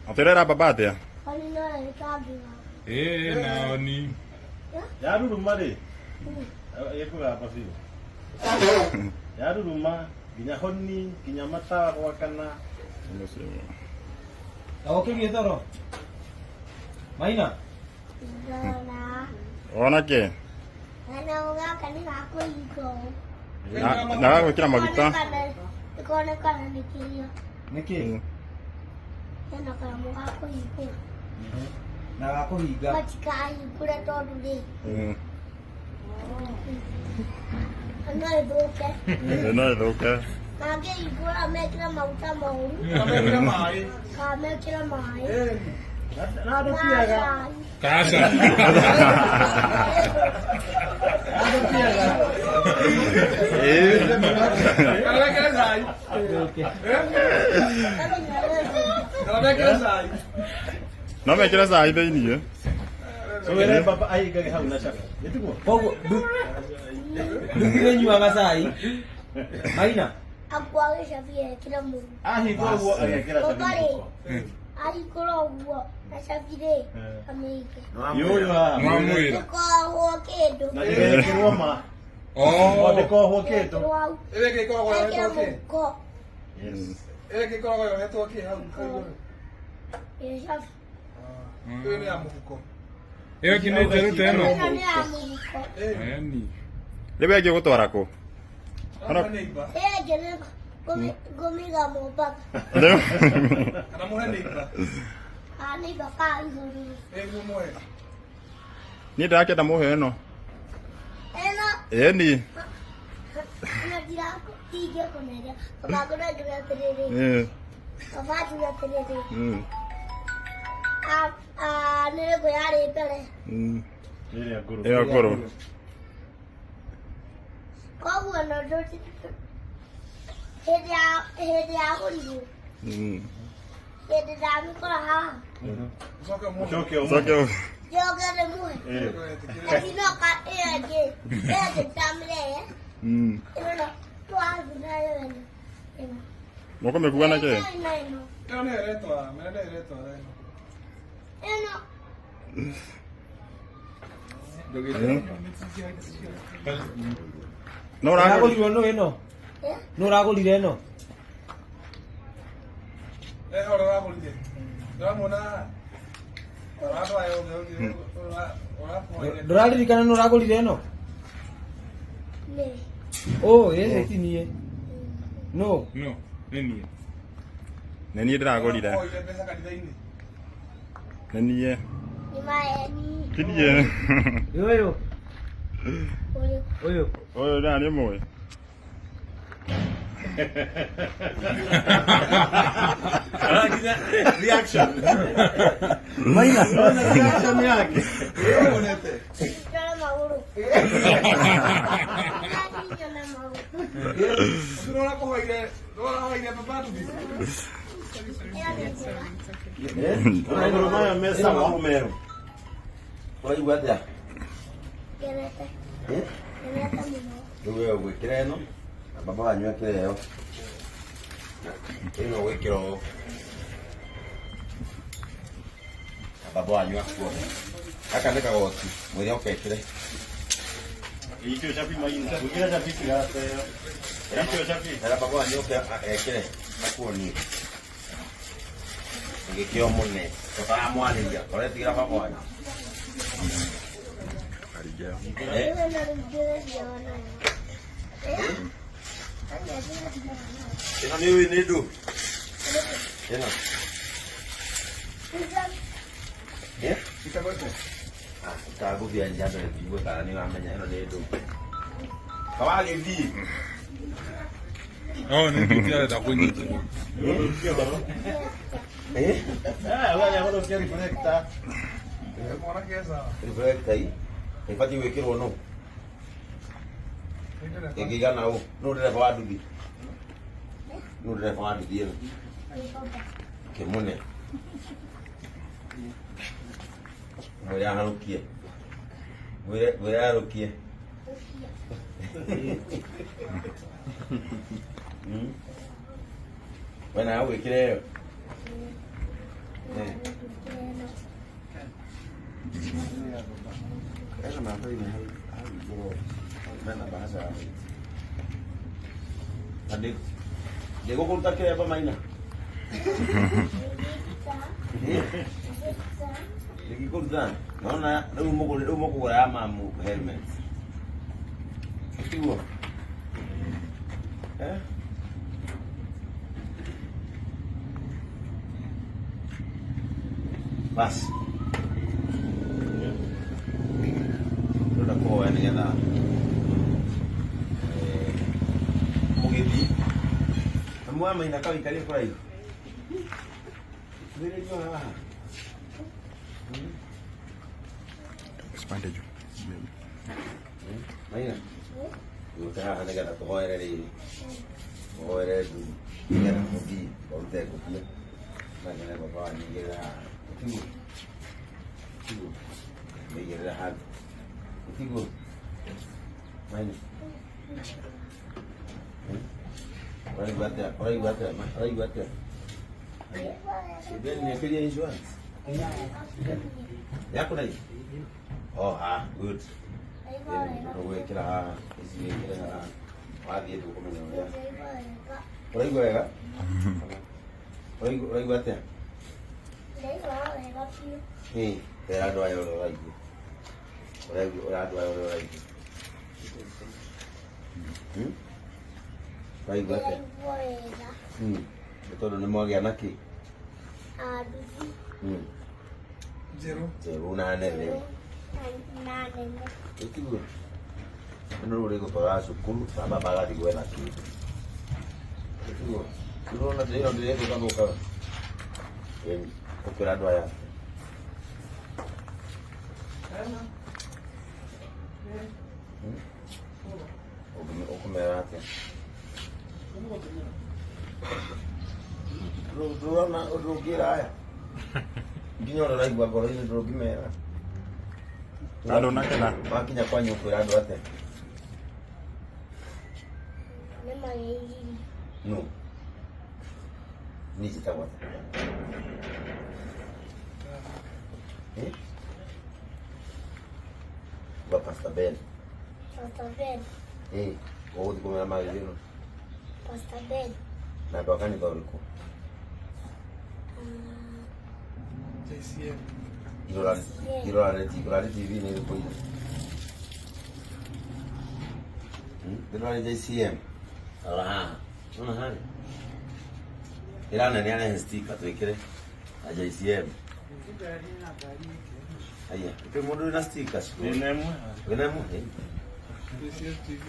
Aterera babate. Naoni. Yaru rumah deh. Aku apa sih? Yaru rumah, ginya honi, ginya mata, wakana. Oke gitu loh. Maina. Ona ke? Ana kani aku iko. Na kira maguta. Kone kana nikiyo. Niki. Ana kana aku iko. Na aku higa. Machika ai kura todo de. Ana edoke. Ana edoke. Kage ikura mekira mauta mau. Kame kira mai. Nada piaga. Casa. Nada piaga. Ela quer sair. Ela quer sair. Não me quer sair daí, né? Soalnya bapak ai gak tahu nasab. Itu gua. Pokok dulu juga nggak sahi. Maina. Aku lagi sabia kira mu. Gua kira sabi. Ai kuro gua. Nasabire. Amerika. Yo. Mamuira. Ko ho kedo. Na dire ke Roma. Oh. De ko ho kedo. Ele que coloca Kira aqui. ko. Yes. Ele que coloca aqui. Yes. Ele é amuko. Eu que nem tenho tempo. Ana ni amuko. Ni. Lebe aqui outro araco. Gene gomi ga mo bak. Ana mulher neiba. Ani baka izuru. Ele morre. Ni da ke da morrer no. Ena. Ni. Ana dira tiga koneria. Baka ko na gira tere. Baka gira tere. Nere ko yare pele. Ele é guru. É agora. Ko na do ti. Hedia ko liu. Hedia mi ko ha. Só que eu morro. Só que eu Joga de mu. Asi no ka ke. Ke tamle. Eno to a na yo. Não come com na que? Eu não é reto, mas ele é reto. Eno. No Rago rago. lido no eno. No rago lido eno. Ora lá, bolide. Vamos lá. Ora lá, eu. Dorali di kanan no rago lido eno. Ne. Oh, ese tini. No. No, neni. Neni drago di da. Oh, ele pensa que ele Neni é. Ni mai ni. Kidi é. Yo. Oyo. Oyo. Oh, da ni mo. Reaction. Maina. Reaction yake. Eu, nete. Cara mauro. Cara mauro. Não lá com ele. Não lá ele é babado. Ai Roma ya mesa wa Romero. Oi guarda. Gerete. Gerete mo. Wewe gwikira no. Baba wanyu akire yo. Ino gwikiro. Baba wanyu akwo. Aka neka goti. Mwiri okekire. Ikyo chapi Maina. Gwikira chapi tigate. Ikyo chapi. Era baba wanyu okekire. Akwo ni. Ngikio mune. Kota mwaninja. Kore tigira baba wanyu. Eno na ngere yona. Ino ni nidu. Ino. Eh? Fica você. Kagu biar jatuh di gua karena ni namanya ino nidu. Kawali di. Oh, não fica da coisa. Wala ako daw kaya reflecta. Eu moro aqui essa. Reflecta aí. Infatti wekiro no. Gigana o. No dere fa adu di. No dere fa adu di. Ke mone. Mwere harukie. Mwere harukie. Wena au ikireo. Kaya mambo ni hapo. Mana bahasa. Adik. Jego kunta kaya apa Maina? Lagi kunta. Naona umo kugura mamu helmet. Kitu. Bas. Udah kau ini kan? Mungkin di. Semua main nakal ikan ini kurai. Beri juga. Expande jo. Maina. Udah ada kan tu Wirorere. Wirorere tu. Ini kan kopi. Kalau tak kopi. Mana bapa ni kira. Tigo. Meyer hal. Tigo. Main. Orang buat. Sudah ni kerja insurance. Ya aku lagi. Oh good. Ini kira isi kira dia tu komen ya. Orang buat ya? Orang buat ya? Era doa euro lagi. Ora doa euro lagi. Baik banget. Betul ni mau gana ki. Nduthi. Njeru na nene. Itu. Nuru rego para sukulu sama baga di gue lagi. Itu. Nuru na dia itu kan bukan. Yang operado ya. O comerate. Lo na o gira ya. Ginyoro la igwa goro ni drogi mera. Alo nakena. Makinya kwa operado ate. Nema yeye. No. Ni chitawata. Va pasta bene. Pasta bene. O di come la magazino. Pasta bene. Na bakani doriko. Irorare TV ne ko. Irorare JCM. Ala. Una hani. Irana ni ana sticker tu ikire. A JCM. Aya, itu modul na stickers. Venemu. TV.